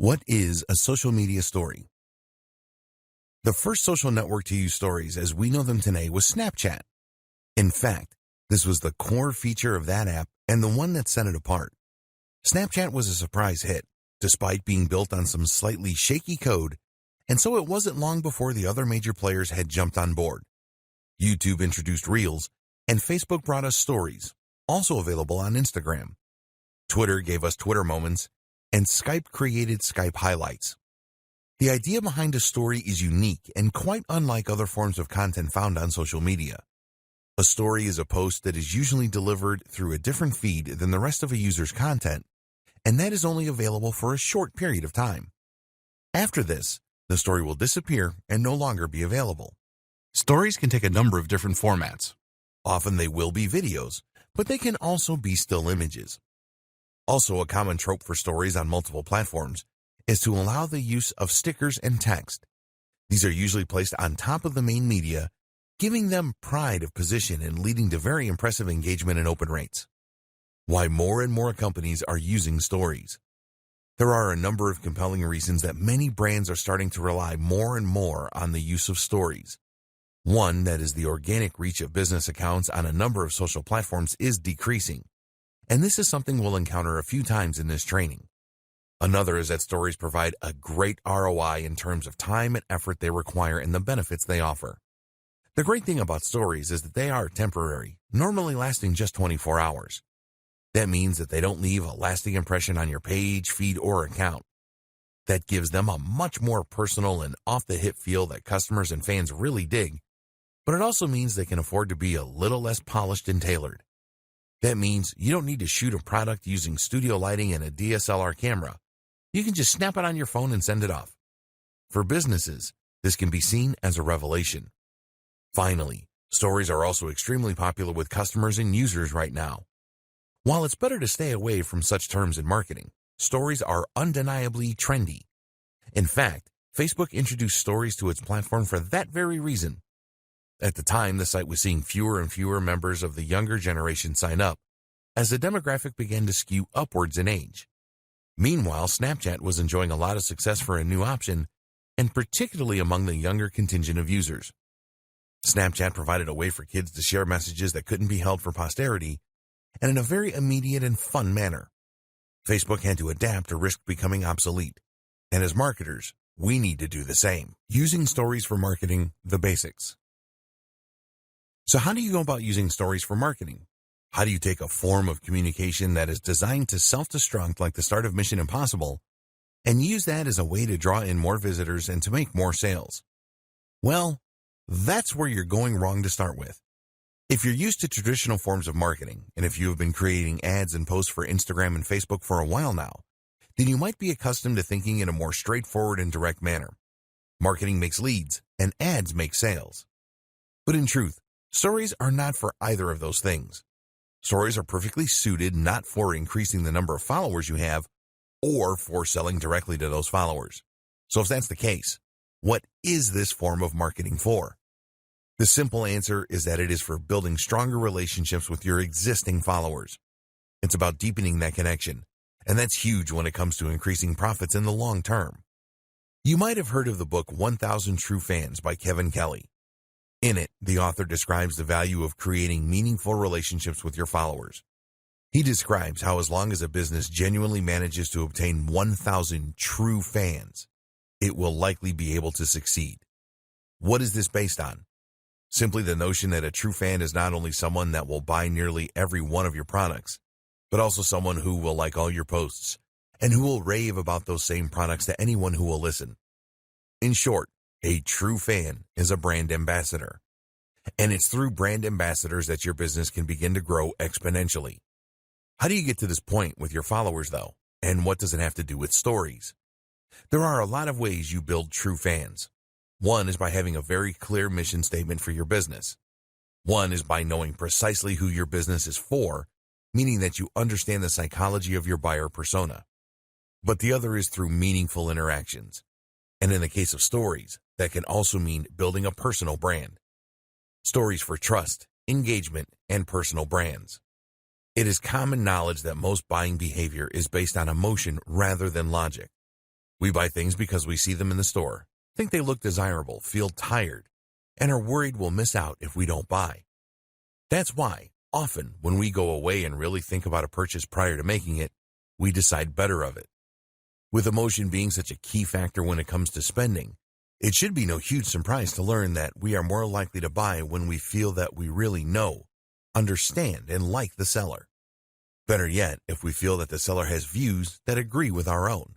What is a social media story? The first social network to use stories as we know them today was Snapchat. In fact, this was the core feature of that app and the one that set it apart. Snapchat was a surprise hit, despite being built on some slightly shaky code, and so it wasn't long before the other major players had jumped on board. YouTube introduced Reels, and Facebook brought us Stories, also available on Instagram. Twitter gave us Twitter Moments, and Skype created Skype Highlights. The idea behind a story is unique and quite unlike other forms of content found on social media. A story is a post that is usually delivered through a different feed than the rest of a user's content, and that is only available for a short period of time. After this, the story will disappear and no longer be available. Stories can take a number of different formats. Often they will be videos, but they can also be still images. Also, a common trope for stories on multiple platforms is to allow the use of stickers and text. These are usually placed on top of the main media, giving them pride of position and leading to very impressive engagement and open rates. Why more and more companies are using stories. There are a number of compelling reasons that many brands are starting to rely more and more on the use of stories. One, that is the organic reach of business accounts on a number of social platforms is decreasing, and this is something we'll encounter a few times in this training. Another is that stories provide a great ROI in terms of time and effort they require and the benefits they offer. The great thing about stories is that they are temporary, normally lasting just 24 hours. That means that they don't leave a lasting impression on your page, feed, or account. That gives them a much more personal and off-the-hip feel that customers and fans really dig, but it also means they can afford to be a little less polished and tailored. That means you don't need to shoot a product using studio lighting and a DSLR camera. You can just snap it on your phone and send it off. For businesses, this can be seen as a revelation. Finally, stories are also extremely popular with customers and users right now. While it's better to stay away from such terms in marketing, stories are undeniably trendy. In fact, Facebook introduced stories to its platform for that very reason. At the time, the site was seeing fewer and fewer members of the younger generation sign up, as the demographic began to skew upwards in age. Meanwhile, Snapchat was enjoying a lot of success for a new option, and particularly among the younger contingent of users. Snapchat provided a way for kids to share messages that couldn't be held for posterity, and in a very immediate and fun manner. Facebook had to adapt or risk becoming obsolete, and as marketers, we need to do the same. Using stories for marketing, the basics. So how do you go about using stories for marketing? How do you take a form of communication that is designed to self-destruct like the start of Mission Impossible and use that as a way to draw in more visitors and to make more sales? Well, that's where you're going wrong to start with. If you're used to traditional forms of marketing, and if you have been creating ads and posts for Instagram and Facebook for a while now, then you might be accustomed to thinking in a more straightforward and direct manner. Marketing makes leads, and ads make sales. But in truth, stories are not for either of those things. Stories are perfectly suited not for increasing the number of followers you have or for selling directly to those followers. So if that's the case, what is this form of marketing for? The simple answer is that it is for building stronger relationships with your existing followers. It's about deepening that connection, and that's huge when it comes to increasing profits in the long term. You might have heard of the book 1,000 True Fans by Kevin Kelly. In it, the author describes the value of creating meaningful relationships with your followers. He describes how as long as a business genuinely manages to obtain 1,000 true fans, it will likely be able to succeed. What is this based on? Simply the notion that a true fan is not only someone that will buy nearly every one of your products, but also someone who will like all your posts and who will rave about those same products to anyone who will listen. In short, a true fan is a brand ambassador, and it's through brand ambassadors that your business can begin to grow exponentially. How do you get to this point with your followers, though, and what does it have to do with stories? There are a lot of ways you build true fans. One is by having a very clear mission statement for your business. One is by knowing precisely who your business is for, meaning that you understand the psychology of your buyer persona. But the other is through meaningful interactions. And in the case of stories, that can also mean building a personal brand. Stories for trust, engagement, and personal brands. It is common knowledge that most buying behavior is based on emotion rather than logic. We buy things because we see them in the store, think they look desirable, feel tired, and are worried we'll miss out if we don't buy. That's why, often, when we go away and really think about a purchase prior to making it, we decide better of it. With emotion being such a key factor when it comes to spending, it should be no huge surprise to learn that we are more likely to buy when we feel that we really know, understand, and like the seller. Better yet, if we feel that the seller has views that agree with our own.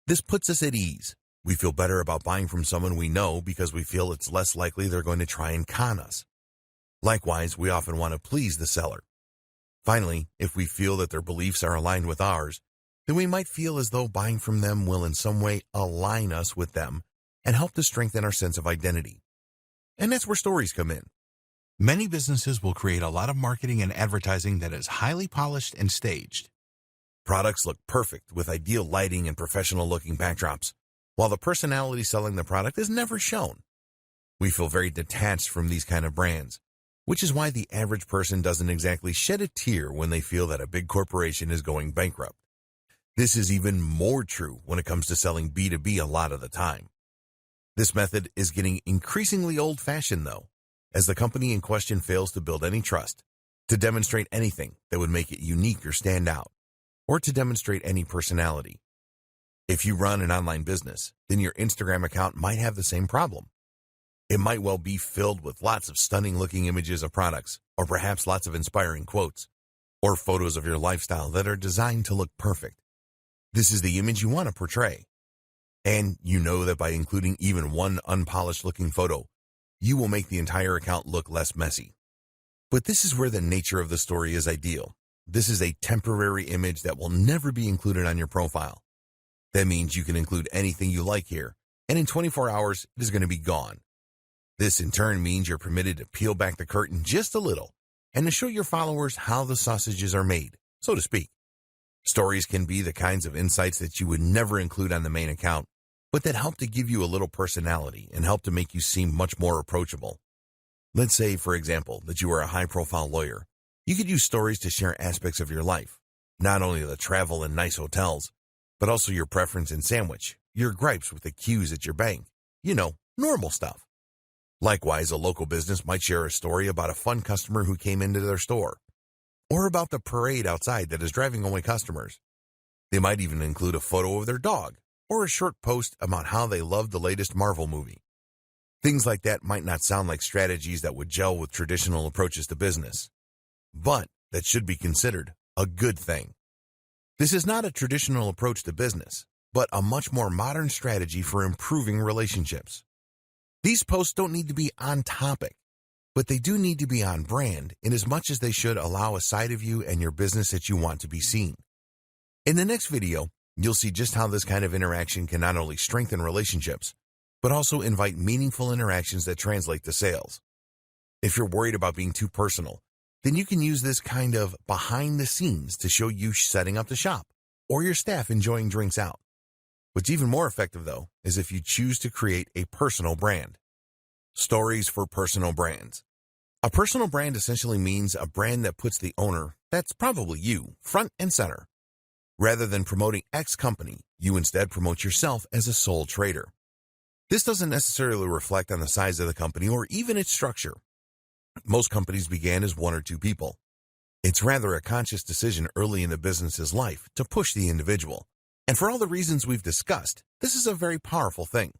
This puts us at ease. We feel better about buying from someone we know because we feel it's less likely they're going to try and con us. Likewise, we often want to please the seller. Finally, if we feel that their beliefs are aligned with ours, then we might feel as though buying from them will in some way align us with them and help to strengthen our sense of identity. And that's where stories come in. Many businesses will create a lot of marketing and advertising that is highly polished and staged. Products look perfect with ideal lighting and professional-looking backdrops, while the personality selling the product is never shown. We feel very detached from these kind of brands, which is why the average person doesn't exactly shed a tear when they feel that a big corporation is going bankrupt. This is even more true when it comes to selling B2B a lot of the time. This method is getting increasingly old-fashioned, though, as the company in question fails to build any trust, to demonstrate anything that would make it unique or stand out, or to demonstrate any personality. If you run an online business, then your Instagram account might have the same problem. It might well be filled with lots of stunning-looking images of products, or perhaps lots of inspiring quotes, or photos of your lifestyle that are designed to look perfect. This is the image you want to portray. And you know that by including even one unpolished-looking photo, you will make the entire account look less messy. But this is where the nature of the story is ideal. This is a temporary image that will never be included on your profile. That means you can include anything you like here, and in 24 hours, it is going to be gone. This in turn means you're permitted to peel back the curtain just a little and to show your followers how the sausages are made, so to speak. Stories can be the kinds of insights that you would never include on the main account, but that help to give you a little personality and help to make you seem much more approachable. Let's say, for example, that you are a high-profile lawyer. You could use stories to share aspects of your life, not only the travel and nice hotels, but also your preference in sandwich, your gripes with the queues at your bank, normal stuff. Likewise, a local business might share a story about a fun customer who came into their store, or about the parade outside that is driving away customers. They might even include a photo of their dog, or a short post about how they loved the latest Marvel movie. Things like that might not sound like strategies that would gel with traditional approaches to business, but that should be considered a good thing. This is not a traditional approach to business, but a much more modern strategy for improving relationships. These posts don't need to be on topic, but they do need to be on brand in as much as they should allow a side of you and your business that you want to be seen. In the next video, you'll see just how this kind of interaction can not only strengthen relationships, but also invite meaningful interactions that translate to sales. If you're worried about being too personal, then you can use this kind of behind the scenes to show you setting up the shop, or your staff enjoying drinks out. What's even more effective, though, is if you choose to create a personal brand. Stories for personal brands. A personal brand essentially means a brand that puts the owner, that's probably you, front and center. Rather than promoting X company, you instead promote yourself as a sole trader. This doesn't necessarily reflect on the size of the company or even its structure. Most companies began as one or two people. It's rather a conscious decision early in the business's life to push the individual. And for all the reasons we've discussed, this is a very powerful thing.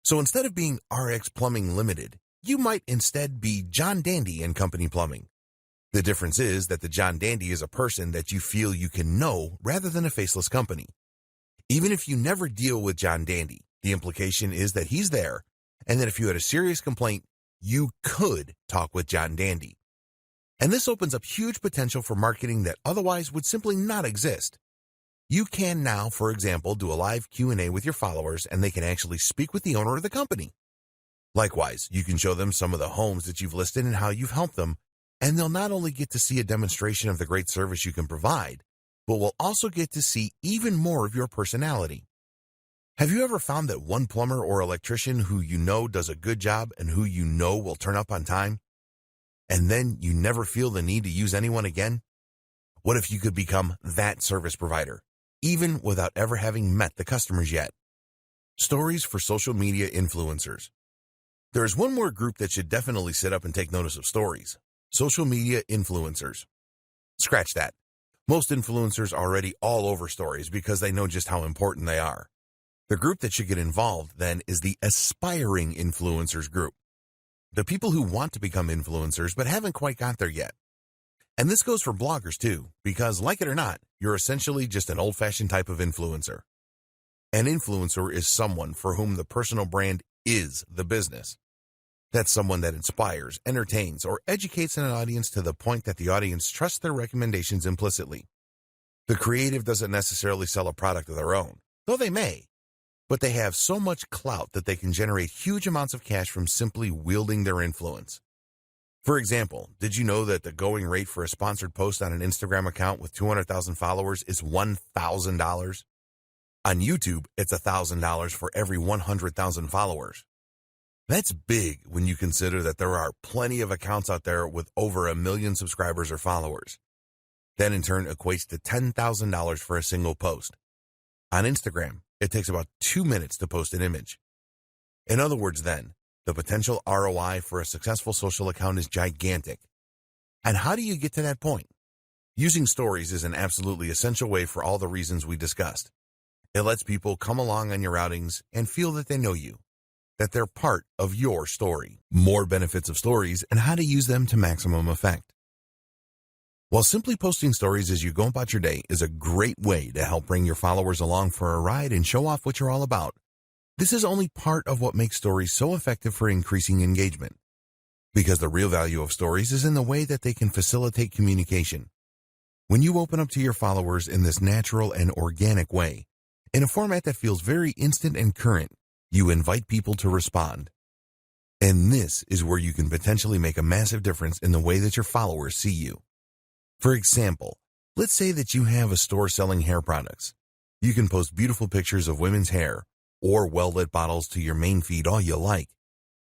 So instead of being RX Plumbing Limited, you might instead be John Dandy and Company Plumbing. The difference is that the John Dandy is a person that you feel you can know rather than a faceless company. Even if you never deal with John Dandy, the implication is that he's there, and that if you had a serious complaint, you could talk with John Dandy. And this opens up huge potential for marketing that otherwise would simply not exist. You can now, for example, do a live Q&A with your followers, and they can actually speak with the owner of the company. Likewise, you can show them some of the homes that you've listed and how you've helped them, and they'll not only get to see a demonstration of the great service you can provide, but will also get to see even more of your personality. Have you ever found that one plumber or electrician who you know does a good job and who you know will turn up on time, and then you never feel the need to use anyone again? What if you could become that service provider? even without ever having met the customers yet. Stories for social media influencers. There is one more group that should definitely sit up and take notice of stories. Social media influencers. Scratch that. Most influencers are already all over stories because they know just how important they are. The group that should get involved, then, is the aspiring influencers group. The people who want to become influencers but haven't quite got there yet. And this goes for bloggers too, because like it or not, you're essentially just an old-fashioned type of influencer. An influencer is someone for whom the personal brand is the business. That's someone that inspires, entertains, or educates an audience to the point that the audience trusts their recommendations implicitly. The creative doesn't necessarily sell a product of their own, though they may, but they have so much clout that they can generate huge amounts of cash from simply wielding their influence. For example, did you know that the going rate for a sponsored post on an Instagram account with 200,000 followers is $1,000? On YouTube, it's $1,000 for every 100,000 followers. That's big when you consider that there are plenty of accounts out there with over 1 million subscribers or followers. That in turn equates to $10,000 for a single post. On Instagram, it takes about 2 minutes to post an image. In other words then, the potential ROI for a successful social account is gigantic. And how do you get to that point? Using stories is an absolutely essential way for all the reasons we discussed. It lets people come along on your outings and feel that they know you, that they're part of your story. More benefits of stories and how to use them to maximum effect. While simply posting stories as you go about your day is a great way to help bring your followers along for a ride and show off what you're all about, this is only part of what makes stories so effective for increasing engagement. Because the real value of stories is in the way that they can facilitate communication. When you open up to your followers in this natural and organic way, in a format that feels very instant and current, you invite people to respond. And this is where you can potentially make a massive difference in the way that your followers see you. For example, let's say that you have a store selling hair products. You can post beautiful pictures of women's hair or well-lit bottles to your main feed all you like.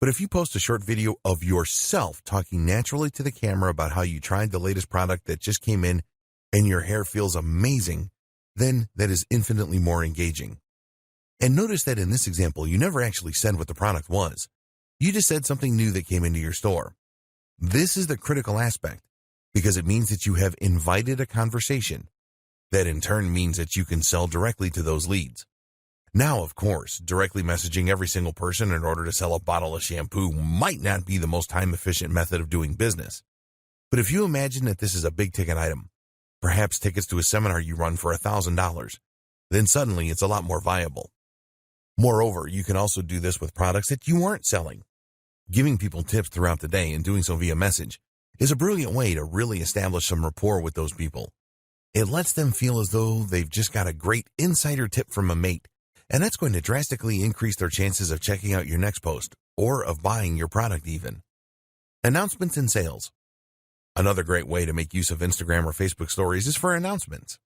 But if you post a short video of yourself talking naturally to the camera about how you tried the latest product that just came in and your hair feels amazing, then that is infinitely more engaging. And notice that in this example, you never actually said what the product was. You just said something new that came into your store. This is the critical aspect, because it means that you have invited a conversation. That in turn means that you can sell directly to those leads. Now, of course, directly messaging every single person in order to sell a bottle of shampoo might not be the most time-efficient method of doing business. But if you imagine that this is a big-ticket item, perhaps tickets to a seminar you run for $1,000, then suddenly it's a lot more viable. Moreover, you can also do this with products that you aren't selling. Giving people tips throughout the day and doing so via message is a brilliant way to really establish some rapport with those people. It lets them feel as though they've just got a great insider tip from a mate, and that's going to drastically increase their chances of checking out your next post or of buying your product even. Announcements and sales. Another great way to make use of Instagram or Facebook stories is for announcements.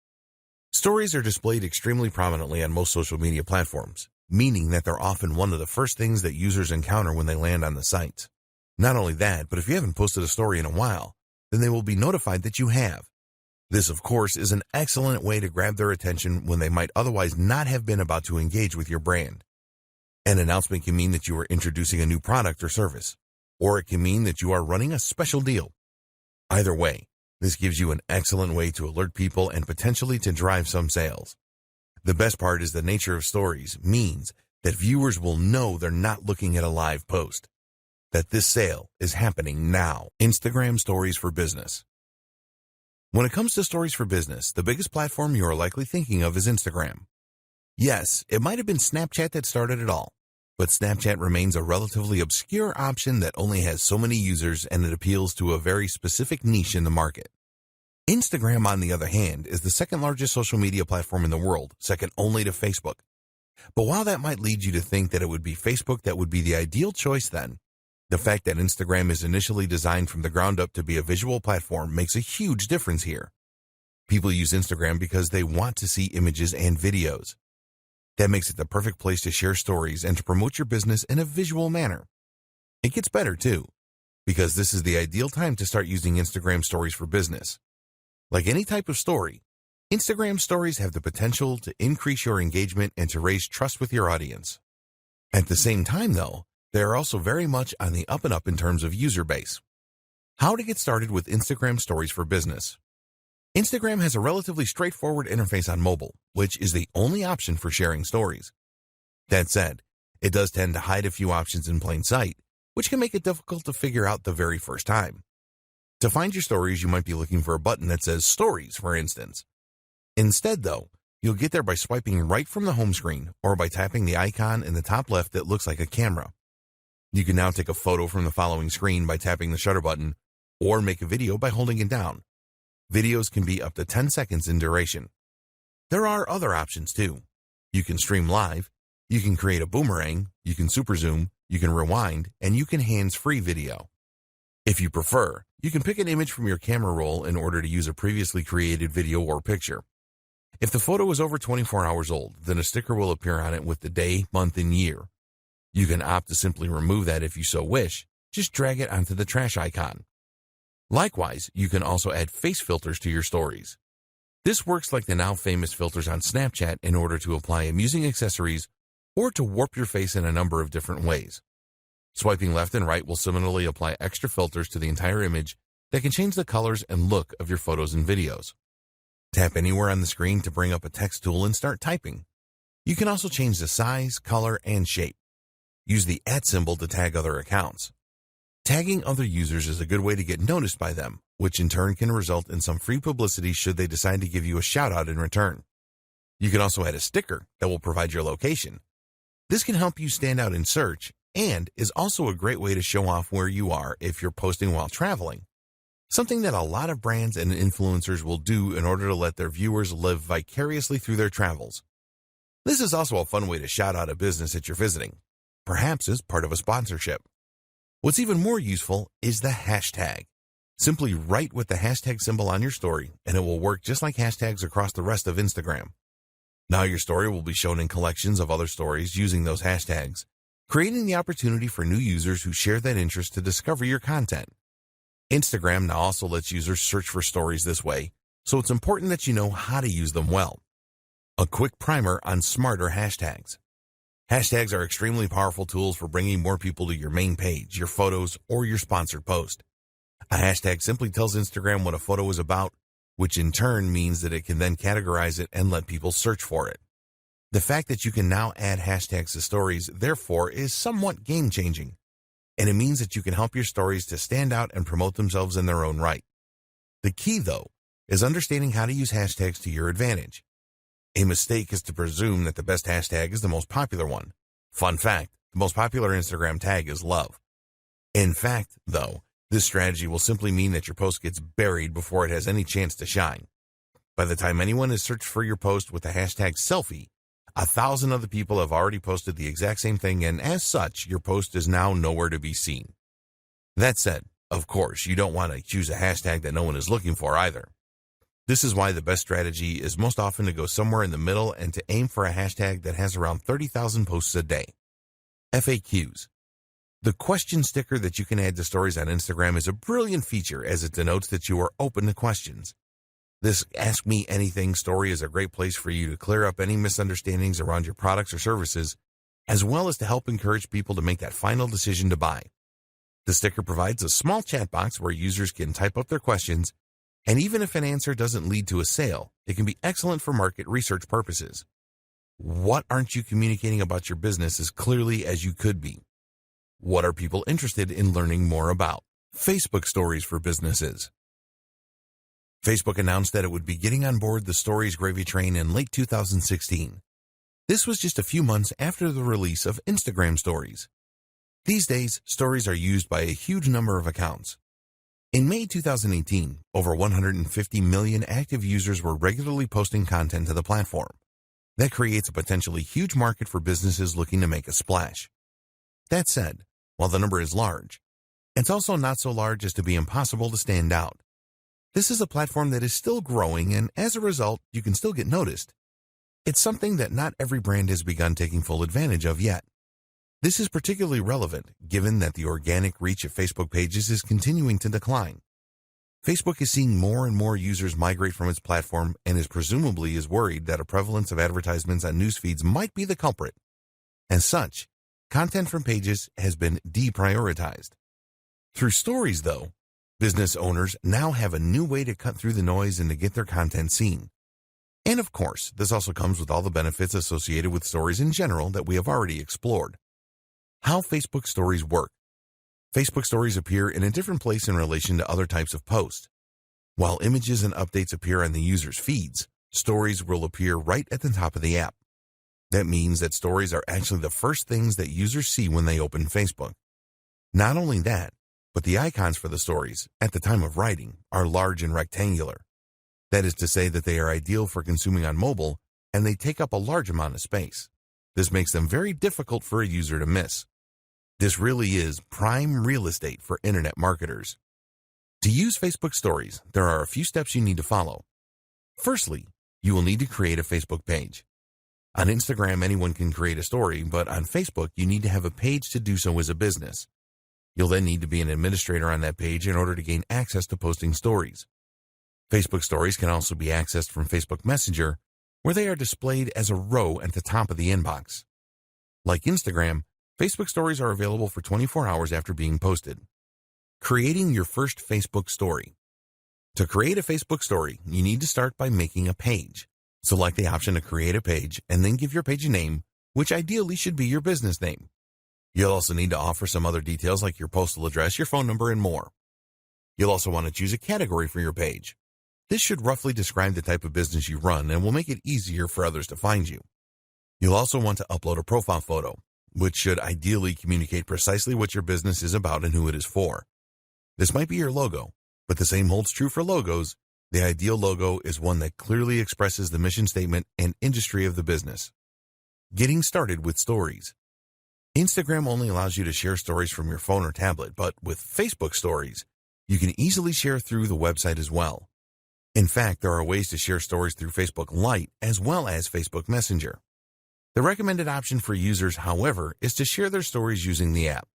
Stories are displayed extremely prominently on most social media platforms, meaning that they're often one of the first things that users encounter when they land on the site. Not only that, but if you haven't posted a story in a while, then they will be notified that you have. This, of course, is an excellent way to grab their attention when they might otherwise not have been about to engage with your brand. An announcement can mean that you are introducing a new product or service, or it can mean that you are running a special deal. Either way, this gives you an excellent way to alert people and potentially to drive some sales. The best part is the nature of stories means that viewers will know they're not looking at a live post, that this sale is happening now. Instagram Stories for Business. When it comes to stories for business, the biggest platform you are likely thinking of is Instagram. Yes, it might have been Snapchat that started it all, but Snapchat remains a relatively obscure option that only has so many users and it appeals to a very specific niche in the market. Instagram, on the other hand, is the second largest social media platform in the world, second only to Facebook. But while that might lead you to think that it would be Facebook that would be the ideal choice then, the fact that Instagram is initially designed from the ground up to be a visual platform makes a huge difference here. People use Instagram because they want to see images and videos. That makes it the perfect place to share stories and to promote your business in a visual manner. It gets better too, because this is the ideal time to start using Instagram Stories for business. Like any type of story, Instagram stories have the potential to increase your engagement and to raise trust with your audience. At the same time, though, they are also very much on the up and up in terms of user base. How to get started with Instagram stories for business. Instagram has a relatively straightforward interface on mobile, which is the only option for sharing stories. That said, it does tend to hide a few options in plain sight, which can make it difficult to figure out the very first time. To find your stories, you might be looking for a button that says Stories, for instance. Instead, though, you'll get there by swiping right from the home screen or by tapping the icon in the top left that looks like a camera. You can now take a photo from the following screen by tapping the shutter button, or make a video by holding it down. Videos can be up to 10 seconds in duration. There are other options too. You can stream live, you can create a boomerang, you can super zoom, you can rewind, and you can hands-free video. If you prefer, you can pick an image from your camera roll in order to use a previously created video or picture. If the photo is over 24 hours old, then a sticker will appear on it with the day, month, and year. You can opt to simply remove that if you so wish. Just drag it onto the trash icon. Likewise, you can also add face filters to your stories. This works like the now famous filters on Snapchat in order to apply amusing accessories or to warp your face in a number of different ways. Swiping left and right will similarly apply extra filters to the entire image that can change the colors and look of your photos and videos. Tap anywhere on the screen to bring up a text tool and start typing. You can also change the size, color, and shape. Use the @ symbol to tag other accounts. Tagging other users is a good way to get noticed by them, which in turn can result in some free publicity should they decide to give you a shout-out in return. You can also add a sticker that will provide your location. This can help you stand out in search and is also a great way to show off where you are if you're posting while traveling, something that a lot of brands and influencers will do in order to let their viewers live vicariously through their travels. This is also a fun way to shout out a business that you're visiting, perhaps as part of a sponsorship. What's even more useful is the hashtag. Simply write with the hashtag symbol on your story, and it will work just like hashtags across the rest of Instagram. Now your story will be shown in collections of other stories using those hashtags, creating the opportunity for new users who share that interest to discover your content. Instagram now also lets users search for stories this way, so it's important that you know how to use them well. A quick primer on smarter hashtags. Hashtags are extremely powerful tools for bringing more people to your main page, your photos, or your sponsored post. A hashtag simply tells Instagram what a photo is about, which in turn means that it can then categorize it and let people search for it. The fact that you can now add hashtags to stories, therefore, is somewhat game-changing, and it means that you can help your stories to stand out and promote themselves in their own right. The key, though, is understanding how to use hashtags to your advantage. A mistake is to presume that the best hashtag is the most popular one. Fun fact, the most popular Instagram tag is love. In fact, though, this strategy will simply mean that your post gets buried before it has any chance to shine. By the time anyone has searched for your post with the hashtag selfie, 1,000 other people have already posted the exact same thing, and as such, your post is now nowhere to be seen. That said, of course, you don't want to choose a hashtag that no one is looking for either. This is why the best strategy is most often to go somewhere in the middle and to aim for a hashtag that has around 30,000 posts a day. FAQs. The question sticker that you can add to stories on Instagram is a brilliant feature as it denotes that you are open to questions. This Ask Me Anything story is a great place for you to clear up any misunderstandings around your products or services, as well as to help encourage people to make that final decision to buy. The sticker provides a small chat box where users can type up their questions, and even if an answer doesn't lead to a sale, it can be excellent for market research purposes. What aren't you communicating about your business as clearly as you could be? What are people interested in learning more about? Facebook stories for businesses. Facebook announced that it would be getting on board the Stories gravy train in late 2016. This was just a few months after the release of Instagram Stories. These days, stories are used by a huge number of accounts. In May 2018, over 150 million active users were regularly posting content to the platform. That creates a potentially huge market for businesses looking to make a splash. That said, while the number is large, it's also not so large as to be impossible to stand out. This is a platform that is still growing, and as a result, you can still get noticed. It's something that not every brand has begun taking full advantage of yet. This is particularly relevant given that the organic reach of Facebook pages is continuing to decline. Facebook is seeing more and more users migrate from its platform and is worried that a prevalence of advertisements on news feeds might be the culprit. As such, content from pages has been deprioritized. Through stories, though, business owners now have a new way to cut through the noise and to get their content seen. And of course, this also comes with all the benefits associated with stories in general that we have already explored. How Facebook stories work. Facebook stories appear in a different place in relation to other types of posts. While images and updates appear on the user's feeds, stories will appear right at the top of the app. That means that stories are actually the first things that users see when they open Facebook. Not only that, but the icons for the stories, at the time of writing, are large and rectangular. That is to say that they are ideal for consuming on mobile, and they take up a large amount of space. This makes them very difficult for a user to miss. This really is prime real estate for internet marketers. To use Facebook Stories, there are a few steps you need to follow. Firstly, you will need to create a Facebook page. On Instagram, anyone can create a story, but on Facebook, you need to have a page to do so as a business. You'll then need to be an administrator on that page in order to gain access to posting stories. Facebook Stories can also be accessed from Facebook Messenger, where they are displayed as a row at the top of the inbox. Like Instagram, Facebook Stories are available for 24 hours after being posted. Creating your first Facebook story. To create a Facebook story, you need to start by making a page. Select the option to create a page and then give your page a name, which ideally should be your business name. You'll also need to offer some other details like your postal address, your phone number, and more. You'll also want to choose a category for your page. This should roughly describe the type of business you run and will make it easier for others to find you. You'll also want to upload a profile photo, which should ideally communicate precisely what your business is about and who it is for. This might be your logo, but the same holds true for logos. The ideal logo is one that clearly expresses the mission statement and industry of the business. Getting started with stories. Instagram only allows you to share stories from your phone or tablet, but with Facebook Stories, you can easily share through the website as well. In fact, there are ways to share stories through Facebook Lite as well as Facebook Messenger. The recommended option for users, however, is to share their stories using the app.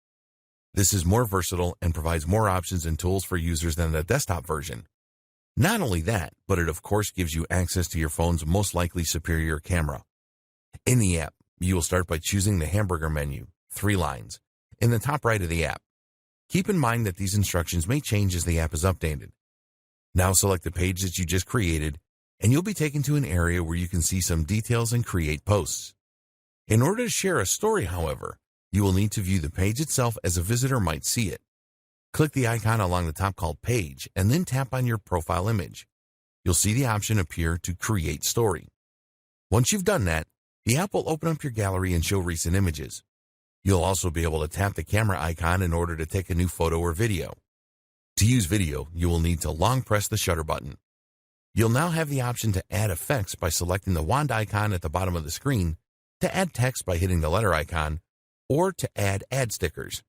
This is more versatile and provides more options and tools for users than the desktop version. Not only that, but it of course gives you access to your phone's most likely superior camera. In the app, you will start by choosing the hamburger menu, 3 lines, in the top right of the app. Keep in mind that these instructions may change as the app is updated. Now select the page that you just created, and you'll be taken to an area where you can see some details and create posts. In order to share a story, however, you will need to view the page itself as a visitor might see it. Click the icon along the top called Page and then tap on your profile image. You'll see the option appear to Create Story. Once you've done that, the app will open up your gallery and show recent images. You'll also be able to tap the camera icon in order to take a new photo or video. To use video, you will need to long press the shutter button. You'll now have the option to add effects by selecting the wand icon at the bottom of the screen, to add text by hitting the letter icon, or to add ad stickers.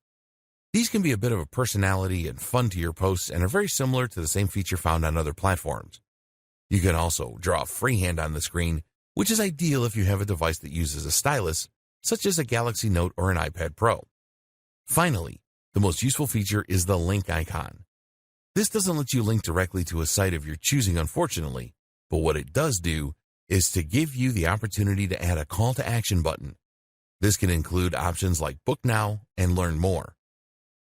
These can be a bit of a personality and fun to your posts and are very similar to the same feature found on other platforms. You can also draw freehand on the screen, which is ideal if you have a device that uses a stylus, such as a Galaxy Note or an iPad Pro. Finally, the most useful feature is the link icon. This doesn't let you link directly to a site of your choosing, unfortunately, but what it does do is to give you the opportunity to add a call to action button. This can include options like Book Now and Learn More.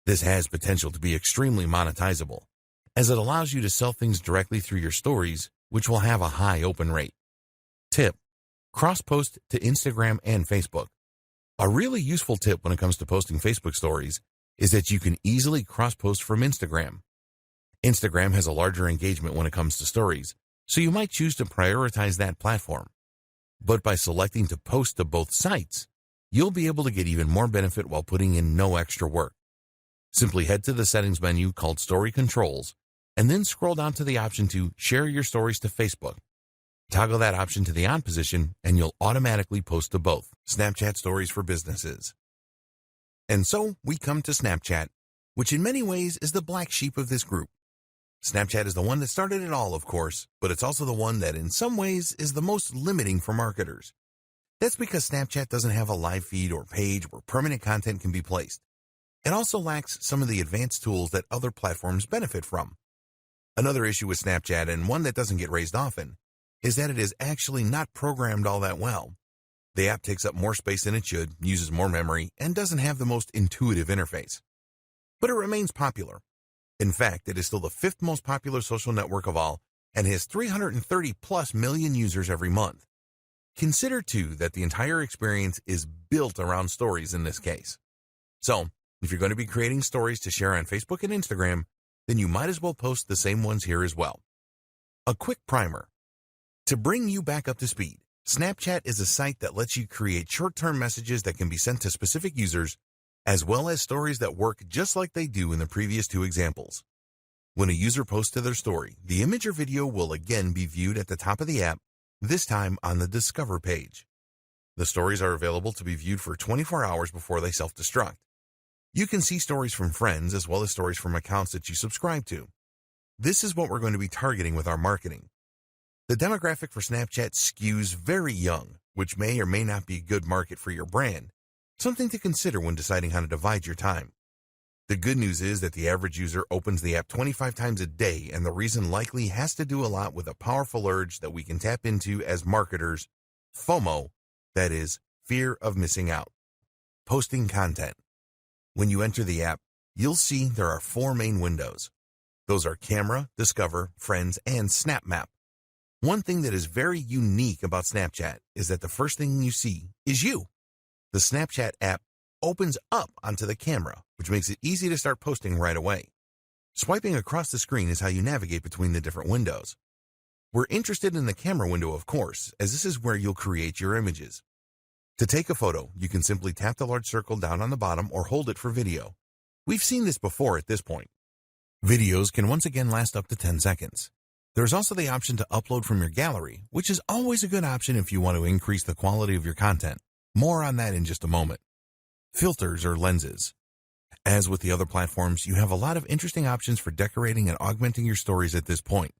This has potential to be extremely monetizable, as it allows you to sell things directly through your stories, which will have a high open rate. Tip: cross-post to Instagram and Facebook. A really useful tip when it comes to posting Facebook stories is that you can easily cross-post from Instagram. Instagram has a larger engagement when it comes to stories, so you might choose to prioritize that platform. But by selecting to post to both sites, you'll be able to get even more benefit while putting in no extra work. Simply head to the settings menu called Story Controls, and then scroll down to the option to Share Your Stories to Facebook. Toggle that option to the on position, and you'll automatically post to both. Snapchat Stories for Businesses. And so we come to Snapchat, which in many ways is the black sheep of this group. Snapchat is the one that started it all, of course, but it's also the one that in some ways is the most limiting for marketers. That's because Snapchat doesn't have a live feed or page where permanent content can be placed. It also lacks some of the advanced tools that other platforms benefit from. Another issue with Snapchat, and one that doesn't get raised often, is that it is actually not programmed all that well. The app takes up more space than it should, uses more memory, and doesn't have the most intuitive interface. But it remains popular. In fact, it is still the 5th most popular social network of all and has 330 plus million users every month. Consider, too, that the entire experience is built around stories in this case. So, if you're going to be creating stories to share on Facebook and Instagram, then you might as well post the same ones here as well. A quick primer. To bring you back up to speed, Snapchat is a site that lets you create short-term messages that can be sent to specific users, as well as stories that work just like they do in the previous 2 examples. When a user posts to their story, the image or video will again be viewed at the top of the app, this time on the Discover page. The stories are available to be viewed for 24 hours before they self-destruct. You can see stories from friends as well as stories from accounts that you subscribe to. This is what we're going to be targeting with our marketing. The demographic for Snapchat skews very young, which may or may not be a good market for your brand, something to consider when deciding how to divide your time. The good news is that the average user opens the app 25 times a day, and the reason likely has to do a lot with a powerful urge that we can tap into as marketers, FOMO, that is, fear of missing out. Posting content. When you enter the app, you'll see there are 4 main windows. Those are Camera, Discover, Friends, and Snap Map. One thing that is very unique about Snapchat is that the first thing you see is you. The Snapchat app opens up onto the camera, which makes it easy to start posting right away. Swiping across the screen is how you navigate between the different windows. We're interested in the camera window, of course, as this is where you'll create your images. To take a photo, you can simply tap the large circle down on the bottom or hold it for video. We've seen this before at this point. Videos can once again last up to 10 seconds. There's also the option to upload from your gallery, which is always a good option if you want to increase the quality of your content. More on that in just a moment. Filters or lenses. As with the other platforms, you have a lot of interesting options for decorating and augmenting your stories at this point.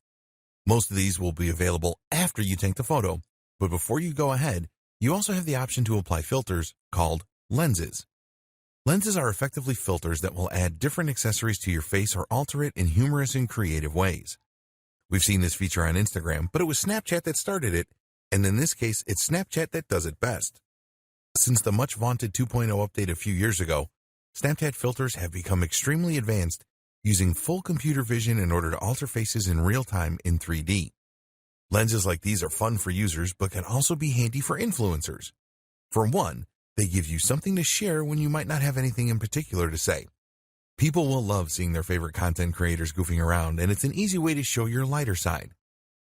Most of these will be available after you take the photo, but before you go ahead, you also have the option to apply filters called lenses. Lenses are effectively filters that will add different accessories to your face or alter it in humorous and creative ways. We've seen this feature on Instagram, but it was Snapchat that started it, and in this case, it's Snapchat that does it best. Since the much-vaunted 2.0 update a few years ago, Snapchat filters have become extremely advanced, using full computer vision in order to alter faces in real time in 3D. Lenses like these are fun for users, but can also be handy for influencers. For one, they give you something to share when you might not have anything in particular to say. People will love seeing their favorite content creators goofing around, and it's an easy way to show your lighter side.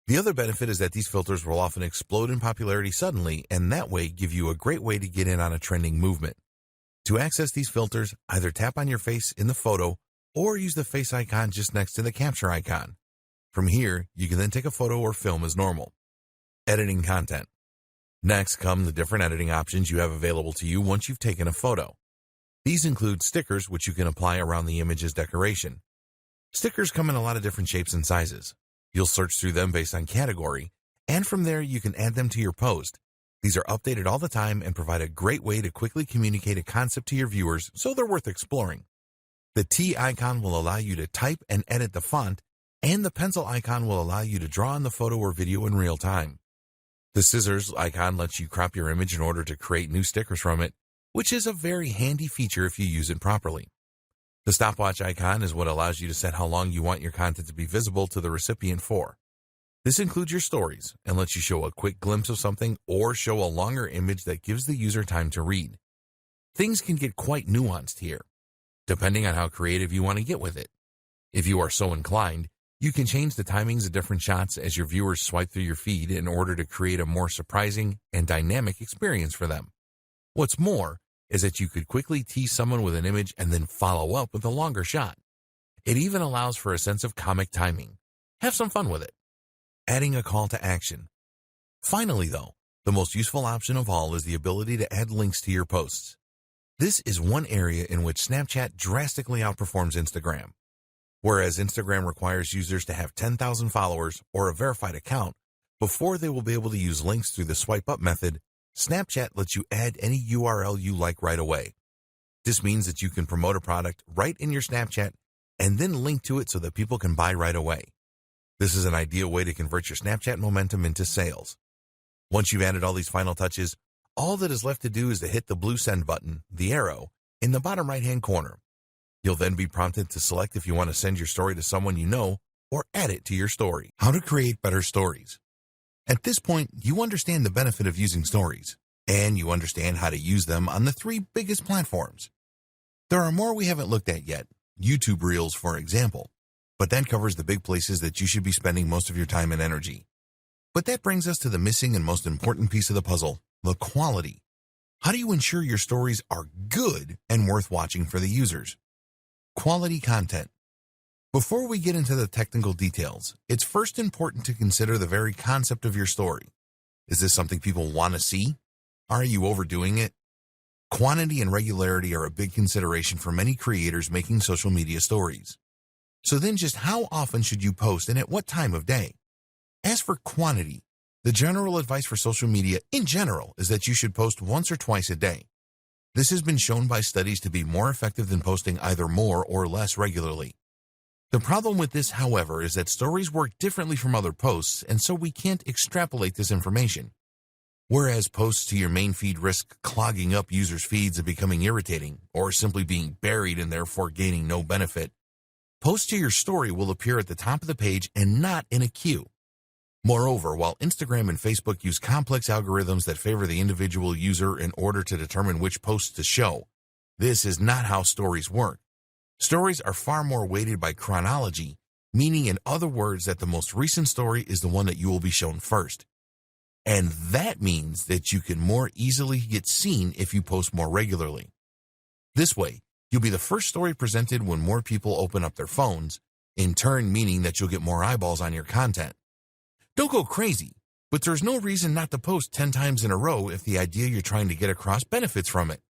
The other benefit is that these filters will often explode in popularity suddenly, and that way give you a great way to get in on a trending movement. To access these filters, either tap on your face in the photo or use the face icon just next to the capture icon. From here, you can then take a photo or film as normal. Editing content. Next come the different editing options you have available to you once you've taken a photo. These include stickers, which you can apply around the image's decoration. Stickers come in a lot of different shapes and sizes. You'll search through them based on category, and from there you can add them to your post. These are updated all the time and provide a great way to quickly communicate a concept to your viewers, so they're worth exploring. The T icon will allow you to type and edit the font, and the pencil icon will allow you to draw on the photo or video in real time. The scissors icon lets you crop your image in order to create new stickers from it, which is a very handy feature if you use it properly. The stopwatch icon is what allows you to set how long you want your content to be visible to the recipient for. This includes your stories and lets you show a quick glimpse of something or show a longer image that gives the user time to read. Things can get quite nuanced here, depending on how creative you want to get with it. If you are so inclined, you can change the timings of different shots as your viewers swipe through your feed in order to create a more surprising and dynamic experience for them. What's more is that you could quickly tease someone with an image and then follow up with a longer shot. It even allows for a sense of comic timing. Have some fun with it. Adding a call to action. Finally, though, the most useful option of all is the ability to add links to your posts. This is one area in which Snapchat drastically outperforms Instagram. Whereas Instagram requires users to have 10,000 followers or a verified account before they will be able to use links through the swipe up method, Snapchat lets you add any URL you like right away. This means that you can promote a product right in your Snapchat and then link to it so that people can buy right away. This is an ideal way to convert your Snapchat momentum into sales. Once you've added all these final touches, all that is left to do is to hit the blue send button, the arrow, in the bottom right-hand corner. You'll then be prompted to select if you want to send your story to someone you know or add it to your story. How to create better stories. At this point, you understand the benefit of using stories, and you understand how to use them on the 3 biggest platforms. There are more we haven't looked at yet, YouTube Reels, for example, but that covers the big places that you should be spending most of your time and energy. But that brings us to the missing and most important piece of the puzzle, the quality. How do you ensure your stories are good and worth watching for the users? Quality content. Before we get into the technical details, it's first important to consider the very concept of your story. Is this something people want to see? Are you overdoing it? Quantity and regularity are a big consideration for many creators making social media stories. So then just how often should you post and at what time of day? As for quantity, the general advice for social media in general is that you should post once or twice a day. This has been shown by studies to be more effective than posting either more or less regularly. The problem with this, however, is that stories work differently from other posts, and so we can't extrapolate this information. Whereas posts to your main feed risk clogging up users' feeds and becoming irritating, or simply being buried and therefore gaining no benefit, posts to your story will appear at the top of the page and not in a queue. Moreover, while Instagram and Facebook use complex algorithms that favor the individual user in order to determine which posts to show, this is not how stories work. Stories are far more weighted by chronology, meaning in other words that the most recent story is the one that you will be shown first. And that means that you can more easily get seen if you post more regularly. This way, you'll be the first story presented when more people open up their phones, in turn meaning that you'll get more eyeballs on your content. Don't go crazy, but there's no reason not to post 10 times in a row if the idea you're trying to get across benefits from it.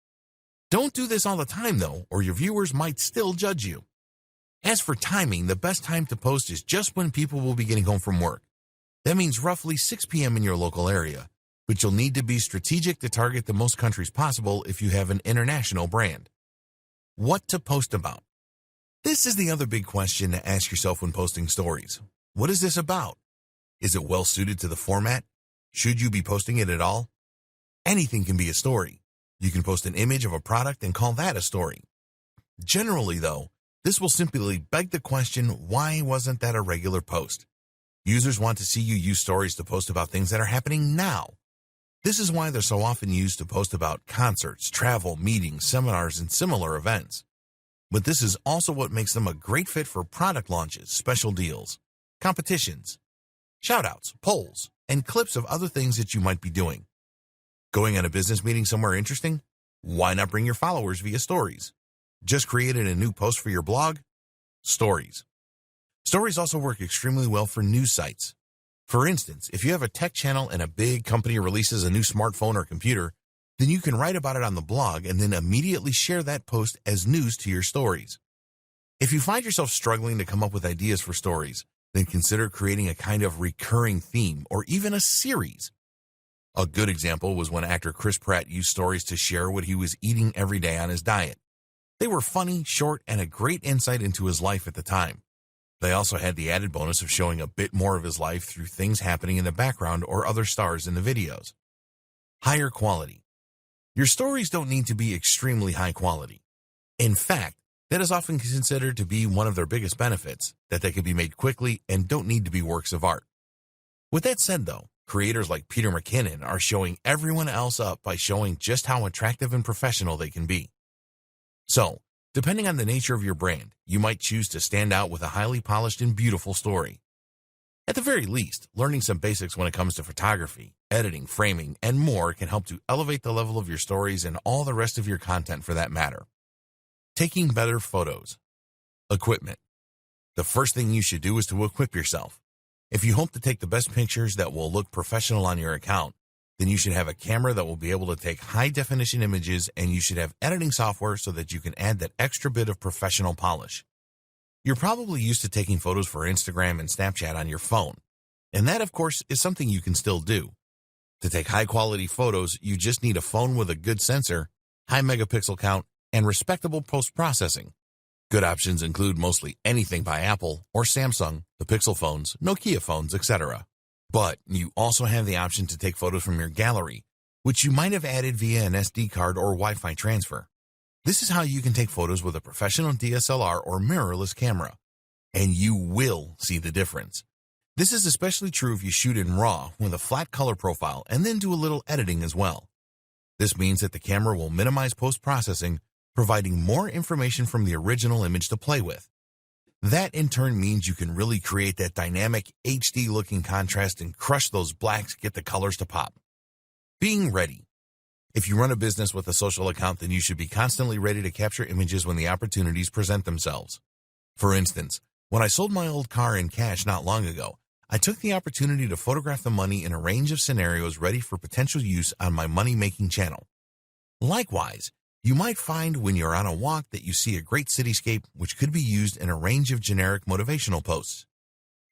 Don't do this all the time, though, or your viewers might still judge you. As for timing, the best time to post is just when people will be getting home from work. That means roughly 6 p.m. in your local area, but you'll need to be strategic to target the most countries possible if you have an international brand. What to post about? This is the other big question to ask yourself when posting stories. What is this about? Is it well suited to the format? Should you be posting it at all? Anything can be a story. You can post an image of a product and call that a story. Generally, though, this will simply beg the question, why wasn't that a regular post? Users want to see you use stories to post about things that are happening now. This is why they're so often used to post about concerts, travel, meetings, seminars, and similar events. But this is also what makes them a great fit for product launches, special deals, competitions, shoutouts, polls, and clips of other things that you might be doing. Going on a business meeting somewhere interesting? Why not bring your followers via stories? Just created a new post for your blog? Stories. Stories also work extremely well for news sites. For instance, if you have a tech channel and a big company releases a new smartphone or computer, then you can write about it on the blog and then immediately share that post as news to your stories. If you find yourself struggling to come up with ideas for stories, then consider creating a kind of recurring theme or even a series. A good example was when actor Chris Pratt used stories to share what he was eating every day on his diet. They were funny, short, and a great insight into his life at the time. They also had the added bonus of showing a bit more of his life through things happening in the background or other stars in the videos. Higher quality. Your stories don't need to be extremely high quality. In fact, that is often considered to be one of their biggest benefits, that they can be made quickly and don't need to be works of art. With that said, though, creators like Peter McKinnon are showing everyone else up by showing just how attractive and professional they can be. So, depending on the nature of your brand, you might choose to stand out with a highly polished and beautiful story. At the very least, learning some basics when it comes to photography, editing, framing, and more can help to elevate the level of your stories and all the rest of your content for that matter. Taking better photos. Equipment. The first thing you should do is to equip yourself. If you hope to take the best pictures that will look professional on your account, then you should have a camera that will be able to take high-definition images, and you should have editing software so that you can add that extra bit of professional polish. You're probably used to taking photos for Instagram and Snapchat on your phone, and that, of course, is something you can still do. To take high-quality photos, you just need a phone with a good sensor, high megapixel count, and respectable post-processing. Good options include mostly anything by Apple or Samsung, the Pixel phones, Nokia phones, etc. But you also have the option to take photos from your gallery, which you might have added via an SD card or Wi-Fi transfer. This is how you can take photos with a professional DSLR or mirrorless camera, and you will see the difference. This is especially true if you shoot in RAW with a flat color profile and then do a little editing as well. This means that the camera will minimize post-processing, providing more information from the original image to play with. That in turn means you can really create that dynamic HD-looking contrast and crush those blacks, get the colors to pop. Being ready. If you run a business with a social account, then you should be constantly ready to capture images when the opportunities present themselves. For instance, when I sold my old car in cash not long ago, I took the opportunity to photograph the money in a range of scenarios ready for potential use on my money-making channel. Likewise, you might find when you're on a walk that you see a great cityscape which could be used in a range of generic motivational posts.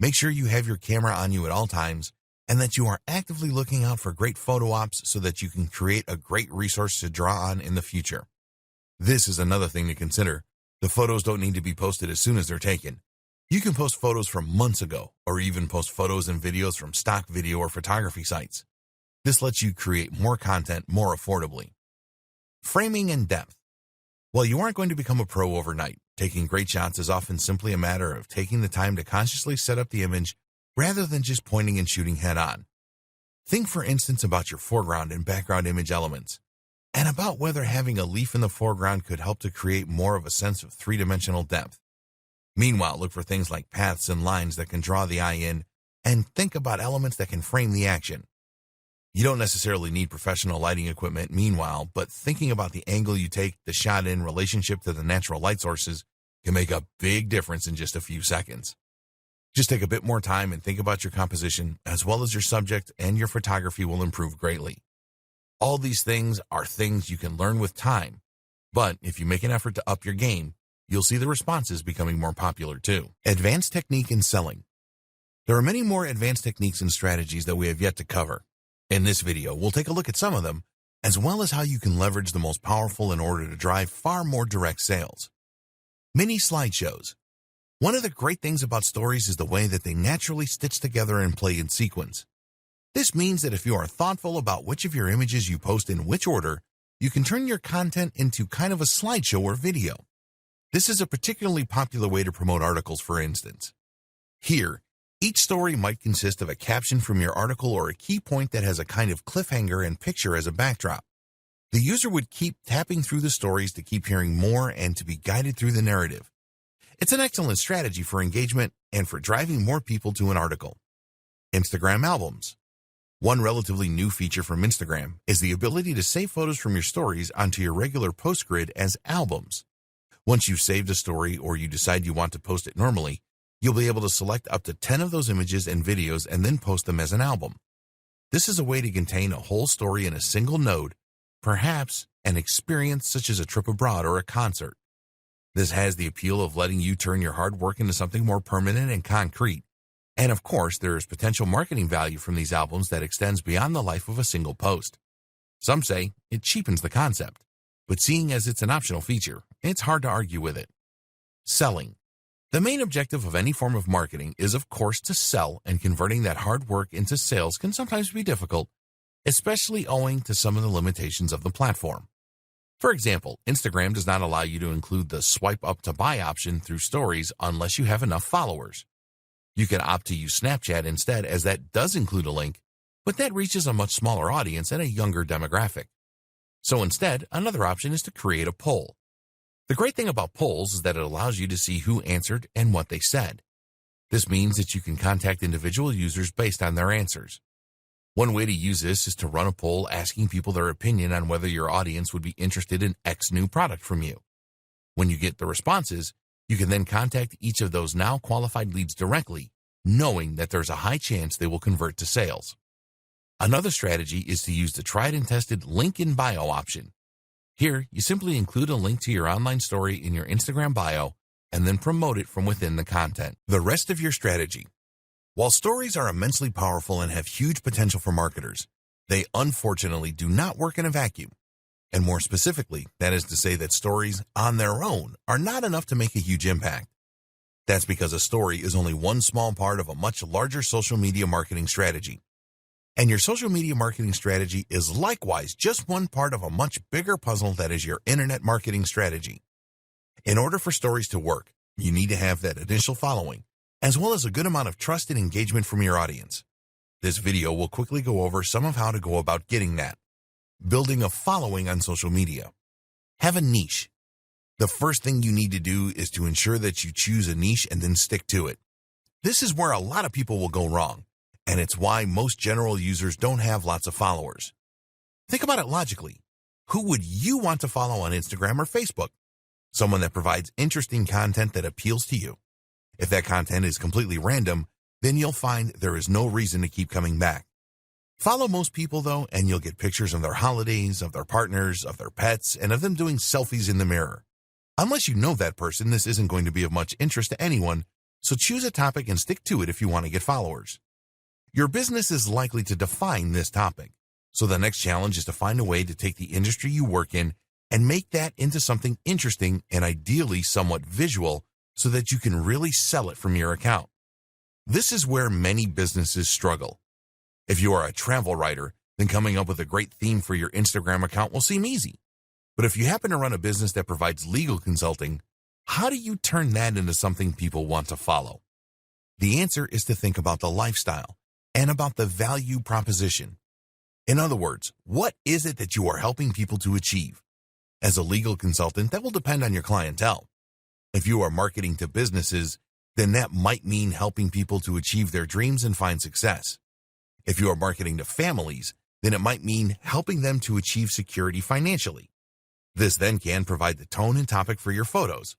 Make sure you have your camera on you at all times and that you are actively looking out for great photo ops so that you can create a great resource to draw on in the future. This is another thing to consider. The photos don't need to be posted as soon as they're taken. You can post photos from months ago or even post photos and videos from stock video or photography sites. This lets you create more content more affordably. Framing and depth. While you aren't going to become a pro overnight, taking great shots is often simply a matter of taking the time to consciously set up the image rather than just pointing and shooting head-on. Think, for instance, about your foreground and background image elements, and about whether having a leaf in the foreground could help to create more of a sense of three-dimensional depth. Meanwhile, look for things like paths and lines that can draw the eye in, and think about elements that can frame the action. You don't necessarily need professional lighting equipment, meanwhile, but thinking about the angle you take the shot in relationship to the natural light sources can make a big difference in just a few seconds. Just take a bit more time and think about your composition, as well as your subject, and your photography will improve greatly. All these things are things you can learn with time, but if you make an effort to up your game, you'll see the responses becoming more popular too. Advanced technique in selling. There are many more advanced techniques and strategies that we have yet to cover. In this video, we'll take a look at some of them, as well as how you can leverage the most powerful in order to drive far more direct sales. Mini slideshows. One of the great things about stories is the way that they naturally stitch together and play in sequence. This means that if you are thoughtful about which of your images you post in which order, you can turn your content into kind of a slideshow or video. This is a particularly popular way to promote articles, for instance. Here, each story might consist of a caption from your article or a key point that has a kind of cliffhanger and picture as a backdrop. The user would keep tapping through the stories to keep hearing more and to be guided through the narrative. It's an excellent strategy for engagement and for driving more people to an article. Instagram albums. One relatively new feature from Instagram is the ability to save photos from your stories onto your regular post grid as albums. Once you've saved a story or you decide you want to post it normally, you'll be able to select up to 10 of those images and videos and then post them as an album. This is a way to contain a whole story in a single node, perhaps an experience such as a trip abroad or a concert. This has the appeal of letting you turn your hard work into something more permanent and concrete. And of course, there is potential marketing value from these albums that extends beyond the life of a single post. Some say it cheapens the concept, but seeing as it's an optional feature, it's hard to argue with it. Selling. The main objective of any form of marketing is, of course, to sell, and converting that hard work into sales can sometimes be difficult, especially owing to some of the limitations of the platform. For example, Instagram does not allow you to include the swipe up to buy option through stories unless you have enough followers. You can opt to use Snapchat instead, as that does include a link, but that reaches a much smaller audience and a younger demographic. So instead, another option is to create a poll. The great thing about polls is that it allows you to see who answered and what they said. This means that you can contact individual users based on their answers. One way to use this is to run a poll asking people their opinion on whether your audience would be interested in X new product from you. When you get the responses, you can then contact each of those now qualified leads directly, knowing that there's a high chance they will convert to sales. Another strategy is to use the tried and tested link in bio option. Here, you simply include a link to your online story in your Instagram bio and then promote it from within the content. The rest of your strategy. While stories are immensely powerful and have huge potential for marketers, they unfortunately do not work in a vacuum. And more specifically, that is to say that stories on their own are not enough to make a huge impact. That's because a story is only one small part of a much larger social media marketing strategy. And your social media marketing strategy is likewise just one part of a much bigger puzzle that is your internet marketing strategy. In order for stories to work, you need to have that initial following, as well as a good amount of trust and engagement from your audience. This video will quickly go over some of how to go about getting that. Building a following on social media. Have a niche. The first thing you need to do is to ensure that you choose a niche and then stick to it. This is where a lot of people will go wrong, and it's why most general users don't have lots of followers. Think about it logically. Who would you want to follow on Instagram or Facebook? Someone that provides interesting content that appeals to you. If that content is completely random, then you'll find there is no reason to keep coming back. Follow most people, though, and you'll get pictures of their holidays, of their partners, of their pets, and of them doing selfies in the mirror. Unless you know that person, this isn't going to be of much interest to anyone, so choose a topic and stick to it if you want to get followers. Your business is likely to define this topic, so the next challenge is to find a way to take the industry you work in and make that into something interesting and ideally somewhat visual so that you can really sell it from your account. This is where many businesses struggle. If you are a travel writer, then coming up with a great theme for your Instagram account will seem easy. But if you happen to run a business that provides legal consulting, how do you turn that into something people want to follow? The answer is to think about the lifestyle and about the value proposition. In other words, what is it that you are helping people to achieve? As a legal consultant, that will depend on your clientele. If you are marketing to businesses, then that might mean helping people to achieve their dreams and find success. If you are marketing to families, then it might mean helping them to achieve security financially. This then can provide the tone and topic for your photos.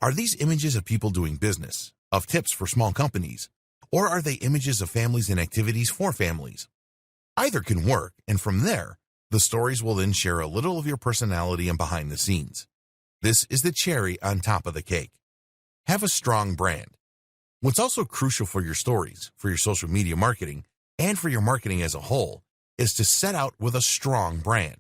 Are these images of people doing business, of tips for small companies, or are they images of families and activities for families? Either can work, and from there, the stories will then share a little of your personality and behind the scenes. This is the cherry on top of the cake. Have a strong brand. What's also crucial for your stories, for your social media marketing, and for your marketing as a whole, is to set out with a strong brand.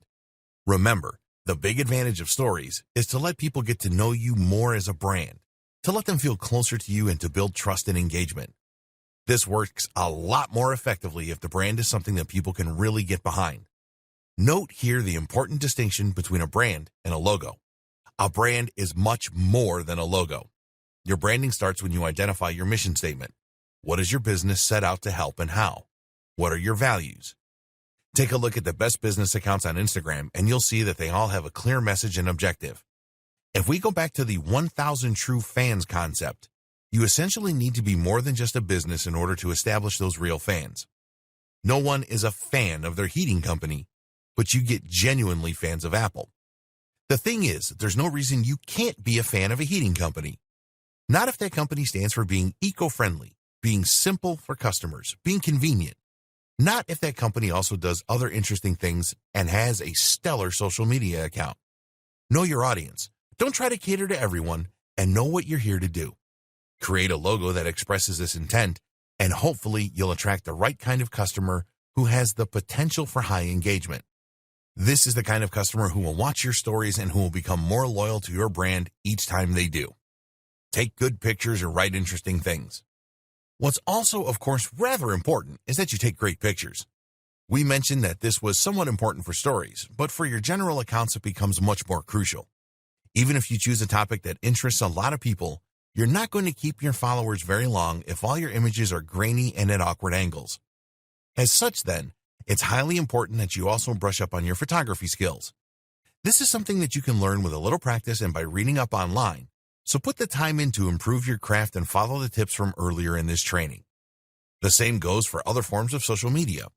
Remember, the big advantage of stories is to let people get to know you more as a brand, to let them feel closer to you and to build trust and engagement. This works a lot more effectively if the brand is something that people can really get behind. Note here the important distinction between a brand and a logo. A brand is much more than a logo. Your branding starts when you identify your mission statement. What is your business set out to help and how? What are your values? Take a look at the best business accounts on Instagram and you'll see that they all have a clear message and objective. If we go back to the 1,000 true fans concept, you essentially need to be more than just a business in order to establish those real fans. No one is a fan of their heating company, but you get genuinely fans of Apple. The thing is, there's no reason you can't be a fan of a heating company. Not if that company stands for being eco-friendly, being simple for customers, being convenient. Not if that company also does other interesting things and has a stellar social media account. Know your audience. Don't try to cater to everyone, and know what you're here to do. Create a logo that expresses this intent, and hopefully you'll attract the right kind of customer who has the potential for high engagement. This is the kind of customer who will watch your stories and who will become more loyal to your brand each time they do. Take good pictures and write interesting things. What's also, of course, rather important is that you take great pictures. We mentioned that this was somewhat important for stories, but for your general accounts it becomes much more crucial. Even if you choose a topic that interests a lot of people, you're not going to keep your followers very long if all your images are grainy and at awkward angles. As such, then, it's highly important that you also brush up on your photography skills. This is something that you can learn with a little practice and by reading up online, so put the time in to improve your craft and follow the tips from earlier in this training. The same goes for other forms of social media.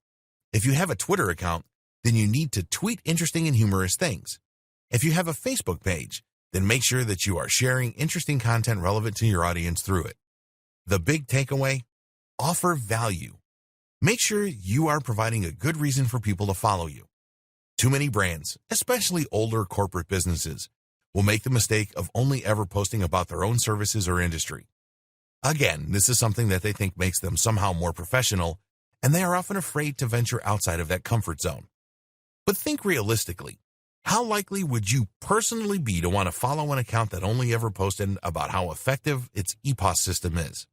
If you have a Twitter account, then you need to tweet interesting and humorous things. If you have a Facebook page, then make sure that you are sharing interesting content relevant to your audience through it. The big takeaway: offer value. Make sure you are providing a good reason for people to follow you. Too many brands, especially older corporate businesses, will make the mistake of only ever posting about their own services or industry. Again, this is something that they think makes them somehow more professional, and they are often afraid to venture outside of that comfort zone. But think realistically. How likely would you personally be to want to follow an account that only ever posted about how effective its EPOS system is?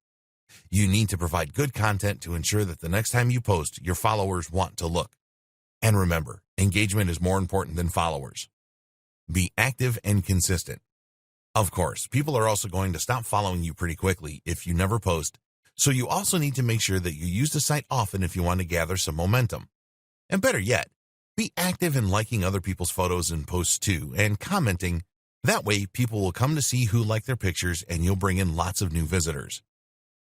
You need to provide good content to ensure that the next time you post, your followers want to look. And remember, engagement is more important than followers. Be active and consistent. Of course, people are also going to stop following you pretty quickly if you never post, so you also need to make sure that you use the site often if you want to gather some momentum. And better yet, be active in liking other people's photos and posts too, and commenting. That way, people will come to see who like their pictures and you'll bring in lots of new visitors.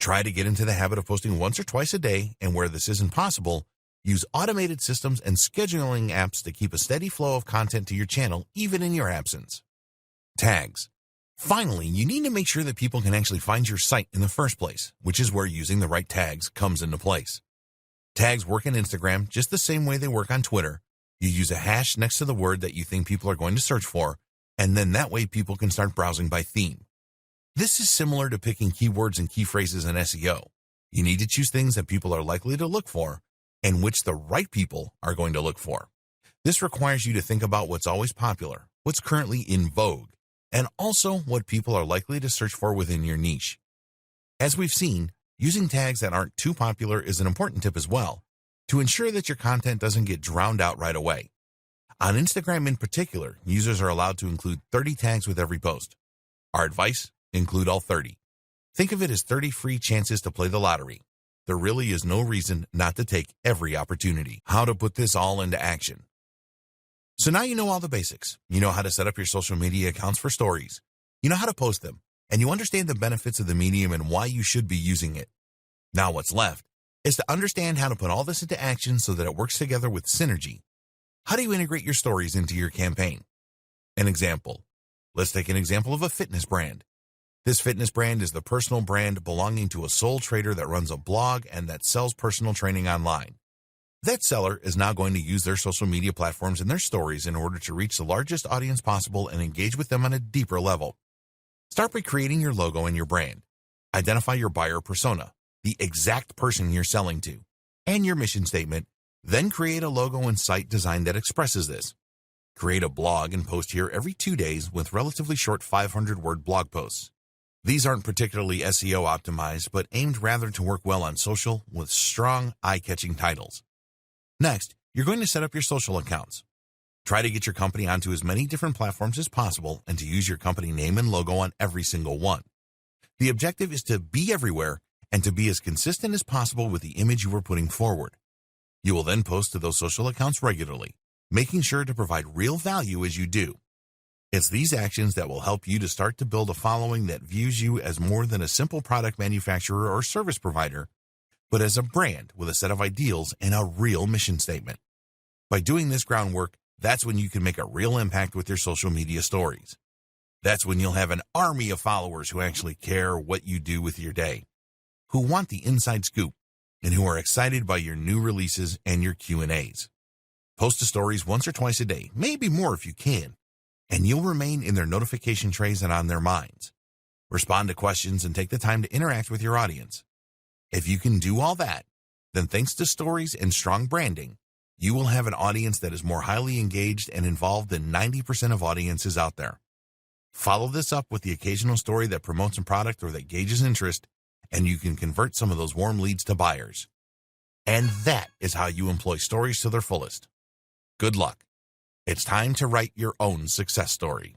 Try to get into the habit of posting once or twice a day, and where this isn't possible, use automated systems and scheduling apps to keep a steady flow of content to your channel even in your absence. Tags. Finally, you need to make sure that people can actually find your site in the first place, which is where using the right tags comes into place. Tags work in Instagram just the same way they work on Twitter. You use a hash next to the word that you think people are going to search for, and then that way people can start browsing by theme. This is similar to picking keywords and key phrases in SEO. You need to choose things that people are likely to look for and which the right people are going to look for. This requires you to think about what's always popular, what's currently in vogue, and also what people are likely to search for within your niche. As we've seen, using tags that aren't too popular is an important tip as well, to ensure that your content doesn't get drowned out right away. On Instagram in particular, users are allowed to include 30 tags with every post. Our advice: include all 30. Think of it as 30 free chances to play the lottery. There really is no reason not to take every opportunity. How to put this all into action. So now you know all the basics. You know how to set up your social media accounts for stories. You know how to post them, and you understand the benefits of the medium and why you should be using it. Now what's left is to understand how to put all this into action so that it works together with synergy. How do you integrate your stories into your campaign? An example. Let's take an example of a fitness brand. This fitness brand is the personal brand belonging to a sole trader that runs a blog and that sells personal training online. That seller is now going to use their social media platforms and their stories in order to reach the largest audience possible and engage with them on a deeper level. Start by creating your logo and your brand. Identify your buyer persona, the exact person you're selling to, and your mission statement. Then create a logo and site design that expresses this. Create a blog and post here every 2 days with relatively short 500-word blog posts. These aren't particularly SEO optimized, but aimed rather to work well on social with strong, eye-catching titles. Next, you're going to set up your social accounts. Try to get your company onto as many different platforms as possible and to use your company name and logo on every single one. The objective is to be everywhere and to be as consistent as possible with the image you are putting forward. You will then post to those social accounts regularly, making sure to provide real value as you do. It's these actions that will help you to start to build a following that views you as more than a simple product manufacturer or service provider, but as a brand with a set of ideals and a real mission statement. By doing this groundwork, that's when you can make a real impact with your social media stories. That's when you'll have an army of followers who actually care what you do with your day, who want the inside scoop, and who are excited by your new releases and your Q&As. Post to stories once or twice a day, maybe more if you can, and you'll remain in their notification trays and on their minds. Respond to questions and take the time to interact with your audience. If you can do all that, then thanks to stories and strong branding, you will have an audience that is more highly engaged and involved than 90% of audiences out there. Follow this up with the occasional story that promotes a product or that gauges interest, and you can convert some of those warm leads to buyers. And that is how you employ stories to their fullest. Good luck. It's time to write your own success story.